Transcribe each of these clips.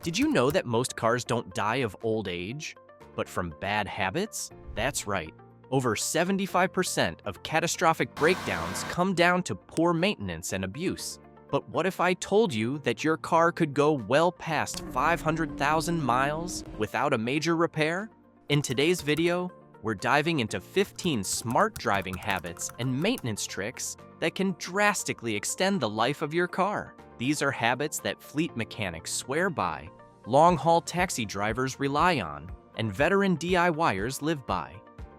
Did you know that most cars don't die of old age, but from bad habits? That's right. Over 75% of catastrophic breakdowns come down to poor maintenance and abuse. But what if I told you that your car could go well past 500,000 miles without a major repair? In today's video, we're diving into 15 smart driving habits and maintenance tricks that can drastically extend the life of your car. These are habits that fleet mechanics swear by, long-haul taxi drivers rely on, and veteran DIYers live by.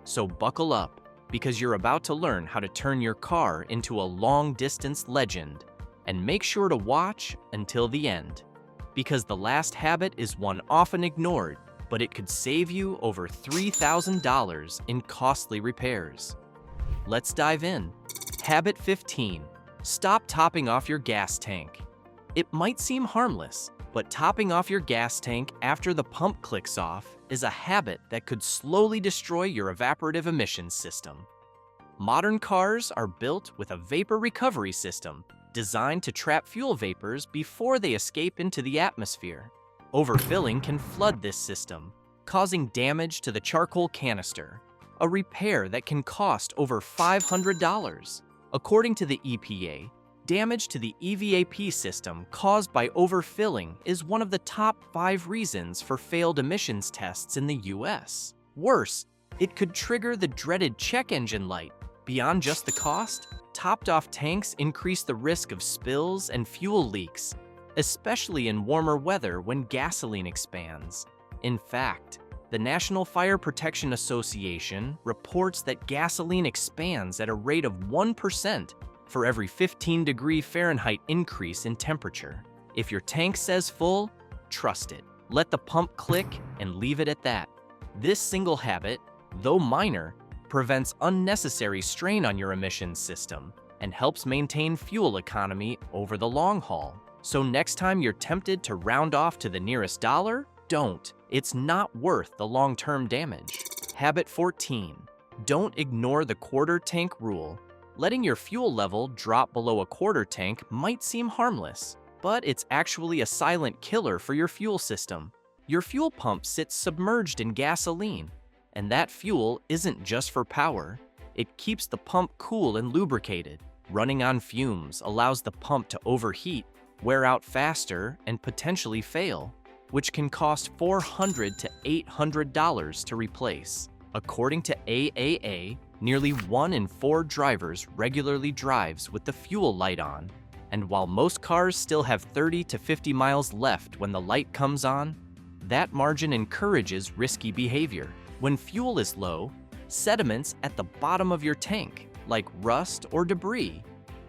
So buckle up, because you're about to learn how to turn your car into a long-distance legend. And make sure to watch until the end, because the last habit is one often ignored, but it could save you over $3,000 in costly repairs. Let's dive in. Habit 15. Stop topping off your gas tank. It might seem harmless, but topping off your gas tank after the pump clicks off is a habit that could slowly destroy your evaporative emissions system. Modern cars are built with a vapor recovery system designed to trap fuel vapors before they escape into the atmosphere. Overfilling can flood this system, causing damage to the charcoal canister, a repair that can cost over $500. According to the EPA, damage to the EVAP system caused by overfilling is one of the top 5 reasons for failed emissions tests in the US. Worse, it could trigger the dreaded check engine light. Beyond just the cost, topped-off tanks increase the risk of spills and fuel leaks, especially in warmer weather when gasoline expands. In fact, the National Fire Protection Association reports that gasoline expands at a rate of 1% for every 15 Fahrenheit increase in temperature. If your tank says full, trust it. Let the pump click and leave it at that. This single habit, though minor, prevents unnecessary strain on your emissions system and helps maintain fuel economy over the long haul. So next time you're tempted to round off to the nearest dollar, don't. It's not worth the long-term damage. Habit 14. Don't ignore the quarter tank rule. Letting your fuel level drop below a quarter tank might seem harmless, but it's actually a silent killer for your fuel system. Your fuel pump sits submerged in gasoline, and that fuel isn't just for power. It keeps the pump cool and lubricated. Running on fumes allows the pump to overheat, wear out faster, and potentially fail, which can cost $400 to $800 to replace. According to AAA, nearly 1 in 4 drivers regularly drives with the fuel light on, and while most cars still have 30 to 50 miles left when the light comes on, that margin encourages risky behavior. When fuel is low, sediments at the bottom of your tank, like rust or debris,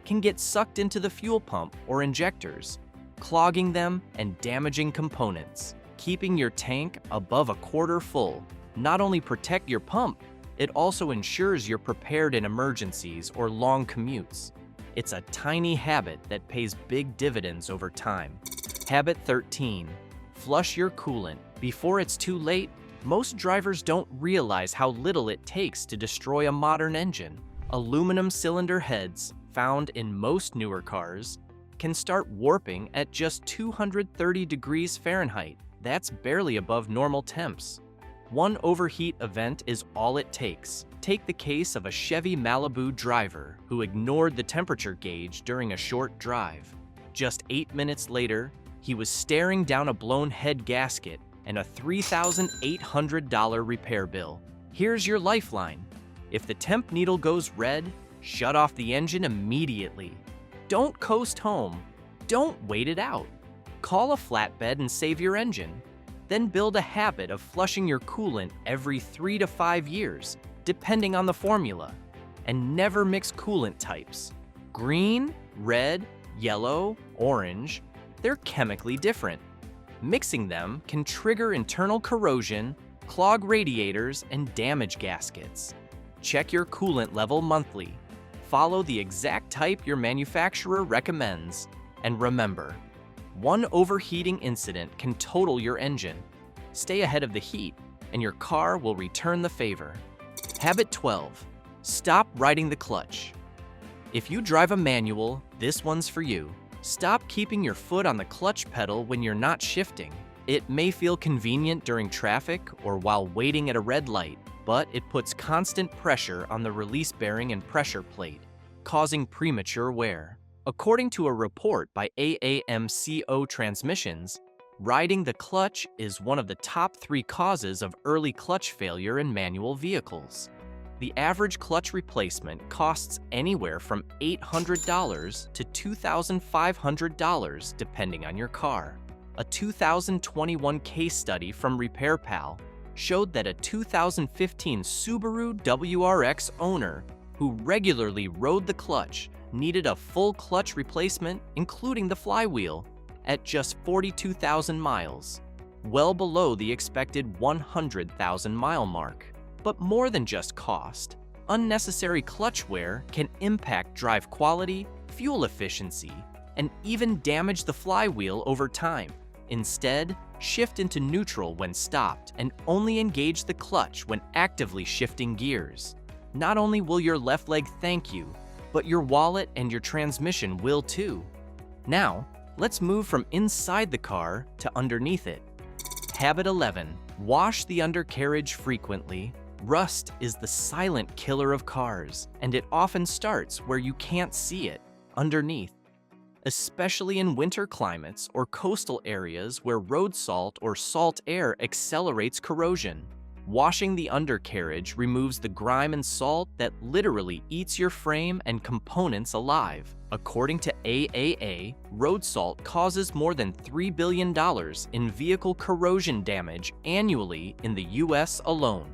can get sucked into the fuel pump or injectors, clogging them and damaging components. Keeping your tank above a quarter full not only protects your pump, it also ensures you're prepared in emergencies or long commutes. It's a tiny habit that pays big dividends over time. Habit 13. Flush your coolant. Before it's too late, most drivers don't realize how little it takes to destroy a modern engine. Aluminum cylinder heads, found in most newer cars, can start warping at just 230 degrees Fahrenheit. That's barely above normal temps. One overheat event is all it takes. Take the case of a Chevy Malibu driver who ignored the temperature gauge during a short drive. Just 8 minutes later, he was staring down a blown head gasket and a $3,800 repair bill. Here's your lifeline. If the temp needle goes red, shut off the engine immediately. Don't coast home. Don't wait it out. Call a flatbed and save your engine. Then build a habit of flushing your coolant every 3 to 5 years, depending on the formula. And never mix coolant types. Green, red, yellow, orange, they're chemically different. Mixing them can trigger internal corrosion, clog radiators, and damage gaskets. Check your coolant level monthly. Follow the exact type your manufacturer recommends. And remember, one overheating incident can total your engine. Stay ahead of the heat, and your car will return the favor. Habit 12. Stop riding the clutch. If you drive a manual, this one's for you. Stop keeping your foot on the clutch pedal when you're not shifting. It may feel convenient during traffic or while waiting at a red light, but it puts constant pressure on the release bearing and pressure plate, causing premature wear. According to a report by AAMCO Transmissions, riding the clutch is one of the top 3 causes of early clutch failure in manual vehicles. The average clutch replacement costs anywhere from $800 to $2,500 depending on your car. A 2021 case study from RepairPal showed that a 2015 Subaru WRX owner who regularly rode the clutch needed a full clutch replacement, including the flywheel, at just 42,000 miles, well below the expected 100,000 mile mark. But more than just cost, unnecessary clutch wear can impact drive quality, fuel efficiency, and even damage the flywheel over time. Instead, shift into neutral when stopped and only engage the clutch when actively shifting gears. Not only will your left leg thank you, but your wallet and your transmission will too. Now, let's move from inside the car to underneath it. Habit 11. Wash the undercarriage frequently. Rust is the silent killer of cars, and it often starts where you can't see it, underneath. Especially in winter climates or coastal areas where road salt or salt air accelerates corrosion. Washing the undercarriage removes the grime and salt that literally eats your frame and components alive. According to AAA, road salt causes more than $3 billion in vehicle corrosion damage annually in the US alone.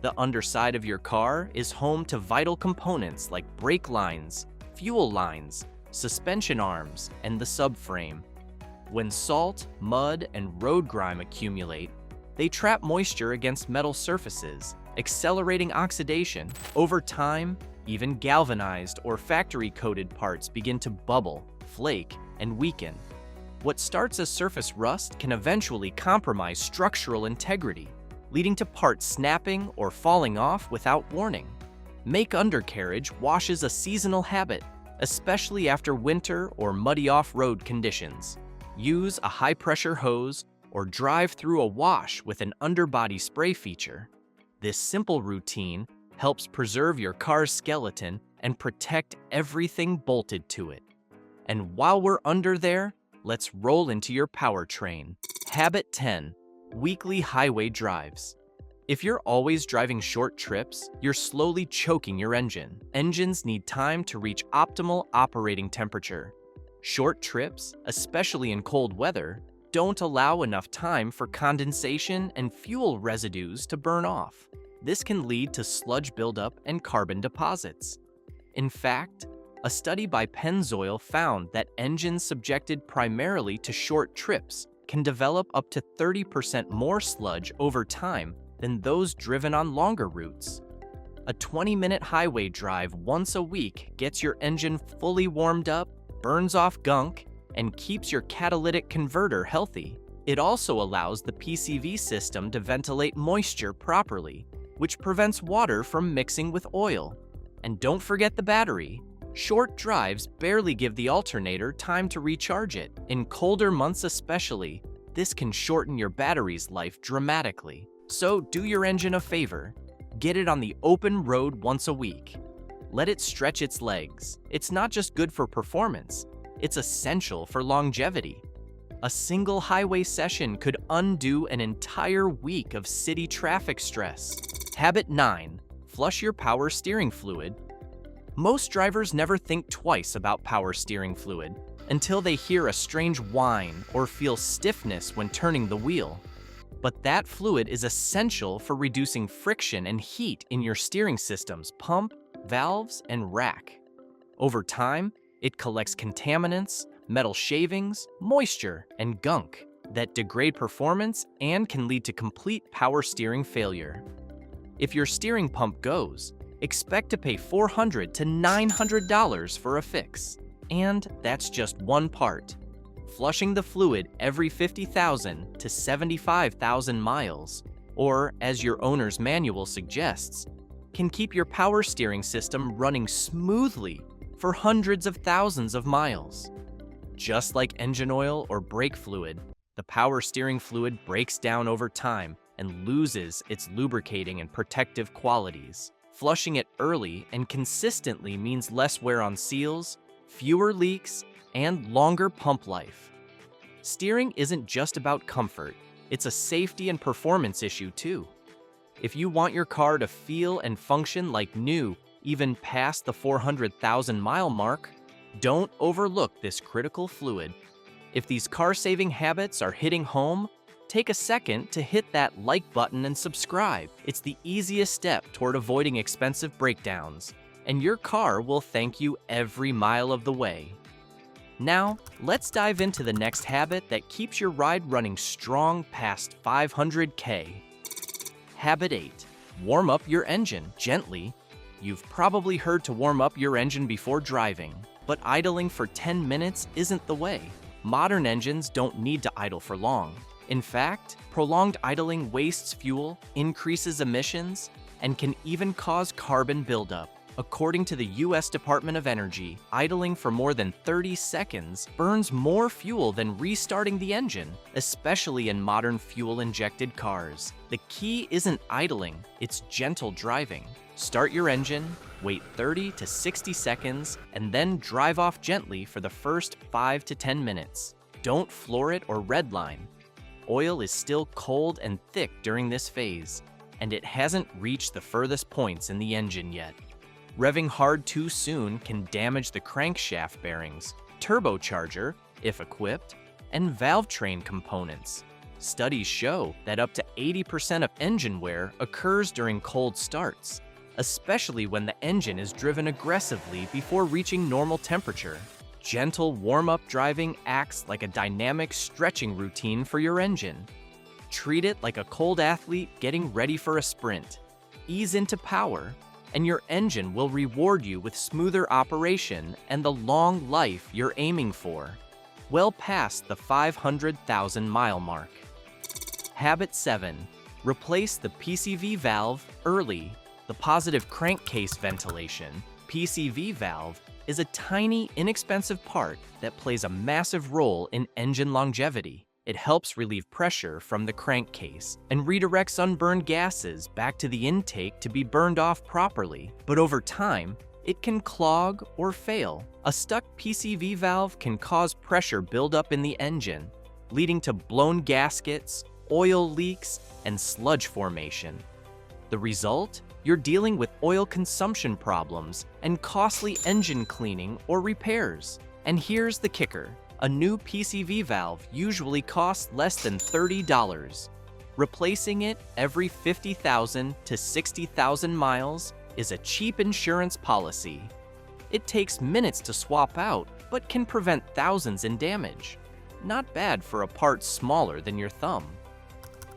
The underside of your car is home to vital components like brake lines, fuel lines, suspension arms, and the subframe. When salt, mud, and road grime accumulate, they trap moisture against metal surfaces, accelerating oxidation. Over time, even galvanized or factory-coated parts begin to bubble, flake, and weaken. What starts as surface rust can eventually compromise structural integrity, leading to parts snapping or falling off without warning. Make undercarriage washes a seasonal habit, especially after winter or muddy off-road conditions. Use a high-pressure hose or drive through a wash with an underbody spray feature. This simple routine helps preserve your car's skeleton and protect everything bolted to it. And while we're under there, let's roll into your powertrain. Habit 10. Weekly highway drives. If you're always driving short trips, you're slowly choking your engine. Engines need time to reach optimal operating temperature. Short trips, especially in cold weather, don't allow enough time for condensation and fuel residues to burn off. This can lead to sludge buildup and carbon deposits. In fact, a study by Pennzoil found that engines subjected primarily to short trips can develop up to 30% more sludge over time than those driven on longer routes. A 20-minute highway drive once a week gets your engine fully warmed up, burns off gunk, and keeps your catalytic converter healthy. It also allows the PCV system to ventilate moisture properly, which prevents water from mixing with oil. And don't forget the battery. Short drives barely give the alternator time to recharge it. In colder months especially, this can shorten your battery's life dramatically. So do your engine a favor. Get it on the open road once a week. Let it stretch its legs. It's not just good for performance, it's essential for longevity. A single highway session could undo an entire week of city traffic stress. Habit 9. Flush your power steering fluid. Most drivers never think twice about power steering fluid until they hear a strange whine or feel stiffness when turning the wheel. But that fluid is essential for reducing friction and heat in your steering system's pump, valves, and rack. Over time, it collects contaminants, metal shavings, moisture, and gunk that degrade performance and can lead to complete power steering failure. If your steering pump goes, expect to pay $400 to $900 for a fix. And that's just one part. Flushing the fluid every 50,000 to 75,000 miles, or as your owner's manual suggests, can keep your power steering system running smoothly for hundreds of thousands of miles. Just like engine oil or brake fluid, The power steering fluid breaks down over time and loses its lubricating and protective qualities. Flushing it early and consistently means less wear on seals, fewer leaks, and longer pump life. Steering isn't just about comfort, it's a safety and performance issue too. If you want your car to feel and function like new, even past the 400,000-mile mark, don't overlook this critical fluid. If these car-saving habits are hitting home, take a second to hit that like button and subscribe. It's the easiest step toward avoiding expensive breakdowns, and your car will thank you every mile of the way. Now, let's dive into the next habit that keeps your ride running strong past 500K. Habit 8. Warm up your engine gently. You've probably heard to warm up your engine before driving, but idling for 10 minutes isn't the way. Modern engines don't need to idle for long. In fact, prolonged idling wastes fuel, increases emissions, and can even cause carbon buildup. According to the U.S. Department of Energy, idling for more than 30 seconds burns more fuel than restarting the engine, especially in modern fuel-injected cars. The key isn't idling, it's gentle driving. Start your engine, wait 30 to 60 seconds, and then drive off gently for the first 5 to 10 minutes. Don't floor it or redline. Oil is still cold and thick during this phase, and it hasn't reached the furthest points in the engine yet. Revving hard too soon can damage the crankshaft bearings, turbocharger, if equipped, and valve train components. Studies show that up to 80% of engine wear occurs during cold starts, especially when the engine is driven aggressively before reaching normal temperature. Gentle warm-up driving acts like a dynamic stretching routine for your engine. Treat it like a cold athlete getting ready for a sprint. Ease into power, and your engine will reward you with smoother operation and the long life you're aiming for, well past the 500,000-mile mark. Habit 7. Replace the PCV valve early. The positive crankcase ventilation, PCV valve, is a tiny, inexpensive part that plays a massive role in engine longevity. It helps relieve pressure from the crankcase and redirects unburned gases back to the intake to be burned off properly. But over time, it can clog or fail. A stuck PCV valve can cause pressure buildup in the engine, leading to blown gaskets, oil leaks, and sludge formation. The result? You're dealing with oil consumption problems and costly engine cleaning or repairs. And here's the kicker. A new PCV valve usually costs less than $30. Replacing it every 50,000 to 60,000 miles is a cheap insurance policy. It takes minutes to swap out, but can prevent thousands in damage. Not bad for a part smaller than your thumb.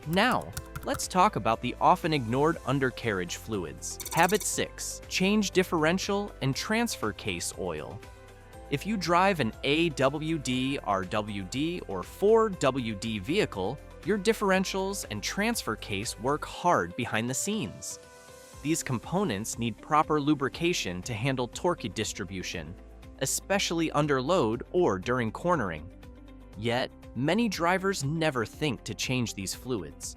Now, let's talk about the often ignored undercarriage fluids. Habit 6. Change differential and transfer case oil. If you drive an AWD, RWD, or 4WD vehicle, your differentials and transfer case work hard behind the scenes. These components need proper lubrication to handle torque distribution, especially under load or during cornering. Yet, many drivers never think to change these fluids.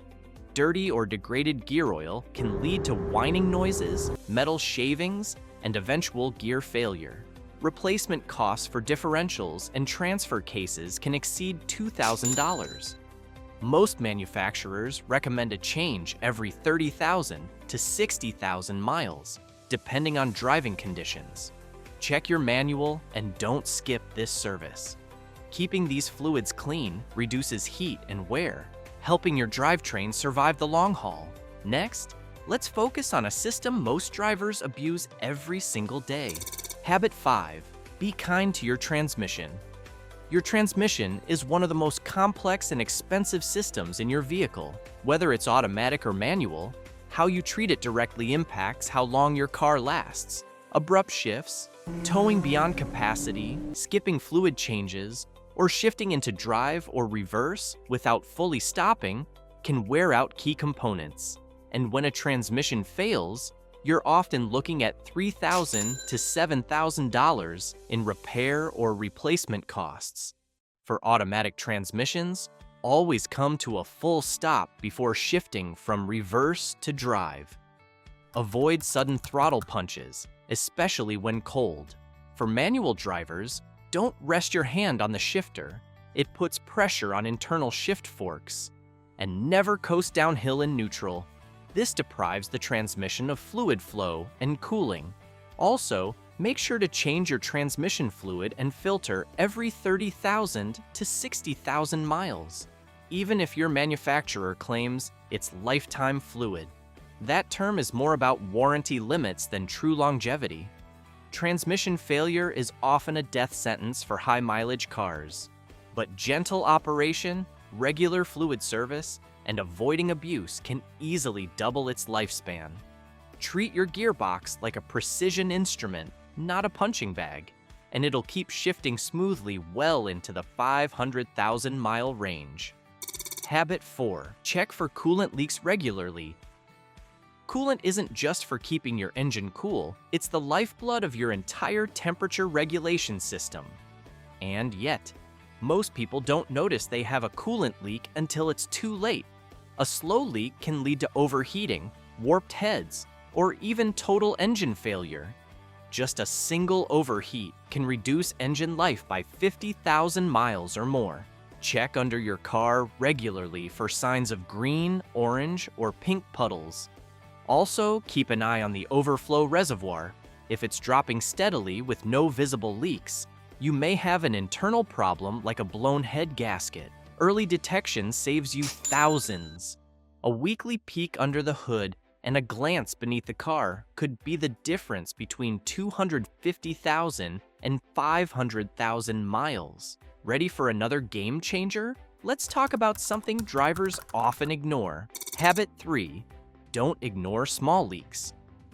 Dirty or degraded gear oil can lead to whining noises, metal shavings, and eventual gear failure. Replacement costs for differentials and transfer cases can exceed $2,000. Most manufacturers recommend a change every 30,000 to 60,000 miles, depending on driving conditions. Check your manual and don't skip this service. Keeping these fluids clean reduces heat and wear, helping your drivetrain survive the long haul. Next, let's focus on a system most drivers abuse every single day. Habit 5. Be kind to your transmission. Your transmission is one of the most complex and expensive systems in your vehicle. Whether it's automatic or manual, how you treat it directly impacts how long your car lasts. Abrupt shifts, towing beyond capacity, skipping fluid changes, or shifting into drive or reverse without fully stopping can wear out key components. And when a transmission fails, you're often looking at $3,000 to $7,000 in repair or replacement costs. For automatic transmissions, Always come to a full stop before shifting from reverse to drive. Avoid sudden throttle punches, especially when cold. For manual drivers, don't rest your hand on the shifter. It puts pressure on internal shift forks. And never coast downhill in neutral. This deprives the transmission of fluid flow and cooling. Also, make sure to change your transmission fluid and filter every 30,000 to 60,000 miles, even if your manufacturer claims it's lifetime fluid. That term is more about warranty limits than true longevity. Transmission failure is often a death sentence for high-mileage cars, but gentle operation, regular fluid service, and avoiding abuse can easily double its lifespan. Treat your gearbox like a precision instrument, not a punching bag, and it'll keep shifting smoothly well into the 500,000-mile range. Habit 4. Check for coolant leaks regularly. Coolant isn't just for keeping your engine cool, it's the lifeblood of your entire temperature regulation system. And yet, most people don't notice they have a coolant leak until it's too late. A slow leak can lead to overheating, warped heads, or even total engine failure. Just a single overheat can reduce engine life by 50,000 miles or more. Check under your car regularly for signs of green, orange, or pink puddles. Also, keep an eye on the overflow reservoir. If it's dropping steadily with no visible leaks, you may have an internal problem like a blown head gasket. Early detection saves you thousands. A weekly peek under the hood and a glance beneath the car could be the difference between 250,000 and 500,000 miles. Ready for another game changer? Let's talk about something drivers often ignore. Habit 3. Don't ignore small leaks.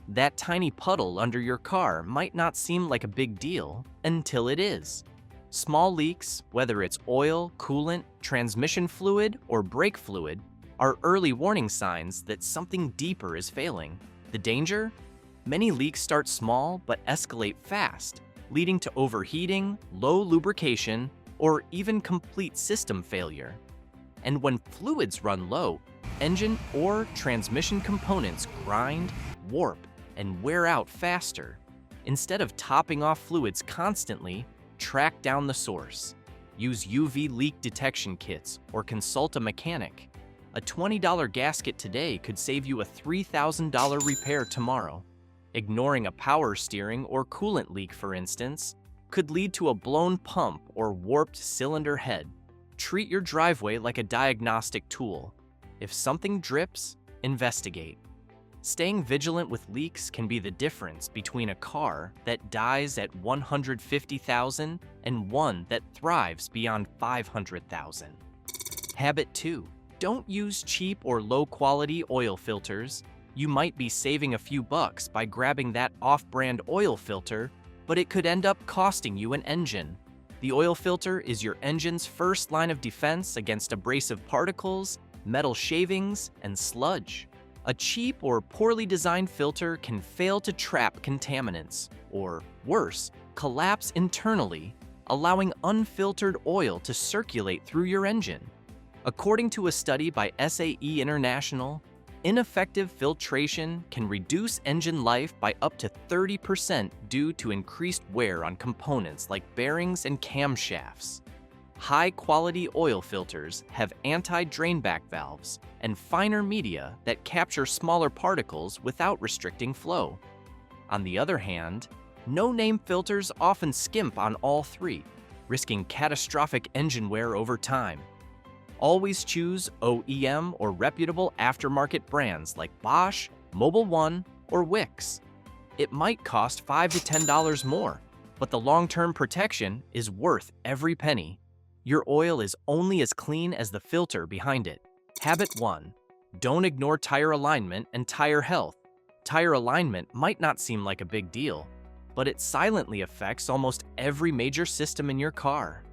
That tiny puddle under your car might not seem like a big deal until it is. Small leaks, whether it's oil, coolant, transmission fluid, or brake fluid, are early warning signs that something deeper is failing. The danger? Many leaks start small but escalate fast, leading to overheating, low lubrication, or even complete system failure. And when fluids run low, engine or transmission components grind, warp, and wear out faster. Instead of topping off fluids constantly, track down the source. Use UV leak detection kits or consult a mechanic. A $20 gasket today could save you a $3,000 repair tomorrow. Ignoring a power steering or coolant leak, for instance, could lead to a blown pump or warped cylinder head. Treat your driveway like a diagnostic tool. If something drips, investigate. Staying vigilant with leaks can be the difference between a car that dies at 150,000 and one that thrives beyond 500,000. Habit 2. Don't use cheap or low-quality oil filters. You might be saving a few bucks by grabbing that off-brand oil filter, but it could end up costing you an engine. The oil filter is your engine's first line of defense against abrasive particles, metal shavings, and sludge. A cheap or poorly designed filter can fail to trap contaminants, or worse, collapse internally, allowing unfiltered oil to circulate through your engine. According to a study by SAE International, ineffective filtration can reduce engine life by up to 30% due to increased wear on components like bearings and camshafts. High-quality oil filters have anti-drainback valves and finer media that capture smaller particles without restricting flow. On the other hand, no-name filters often skimp on all three, risking catastrophic engine wear over time. Always choose OEM or reputable aftermarket brands like Bosch, Mobil 1, or Wix. It might cost $5 to $10 more, but the long-term protection is worth every penny. Your oil is only as clean as the filter behind it. Habit 1. Don't ignore tire alignment and tire health. Tire alignment might not seem like a big deal, but it silently affects almost every major system in your car.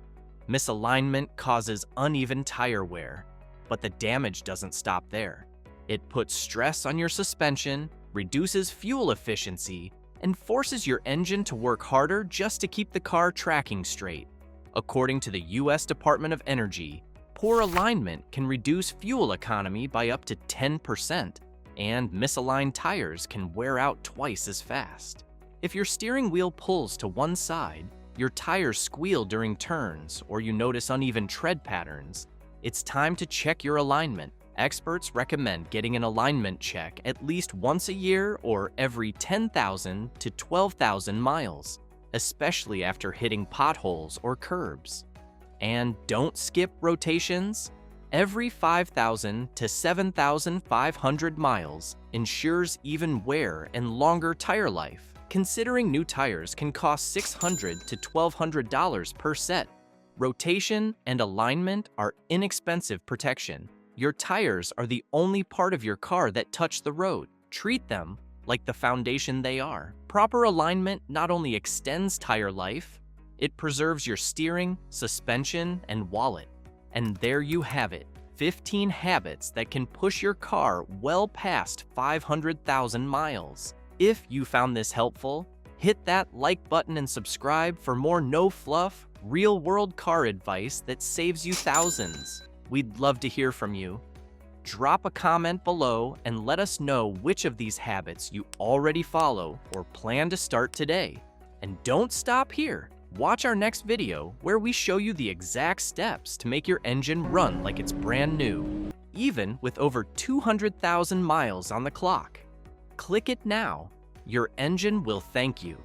Misalignment causes uneven tire wear, but the damage doesn't stop there. It puts stress on your suspension, reduces fuel efficiency, and forces your engine to work harder just to keep the car tracking straight. According to the U.S. Department of Energy, Poor alignment can reduce fuel economy by up to 10%, and misaligned tires can wear out twice as fast. If your steering wheel pulls to one side, your tires squeal during turns, or you notice uneven tread patterns, it's time to check your alignment. Experts recommend getting an alignment check at least once a year or every 10,000 to 12,000 miles, especially after hitting potholes or curbs. And don't skip rotations. Every 5,000 to 7,500 miles ensures even wear and longer tire life. Considering new tires can cost $600 to $1,200 per set. Rotation and alignment are inexpensive protection. Your tires are the only part of your car that touch the road. Treat them like the foundation they are. Proper alignment not only extends tire life, it preserves your steering, suspension, and wallet. And there you have it, 15 habits that can push your car well past 500,000 miles. If you found this helpful, hit that like button and subscribe for more no-fluff, real-world car advice that saves you thousands. We'd love to hear from you. Drop a comment below and let us know which of these habits you already follow or plan to start today. And don't stop here. Watch our next video where we show you the exact steps to make your engine run like it's brand new, even with over 200,000 miles on the clock. Click it now. Your engine will thank you.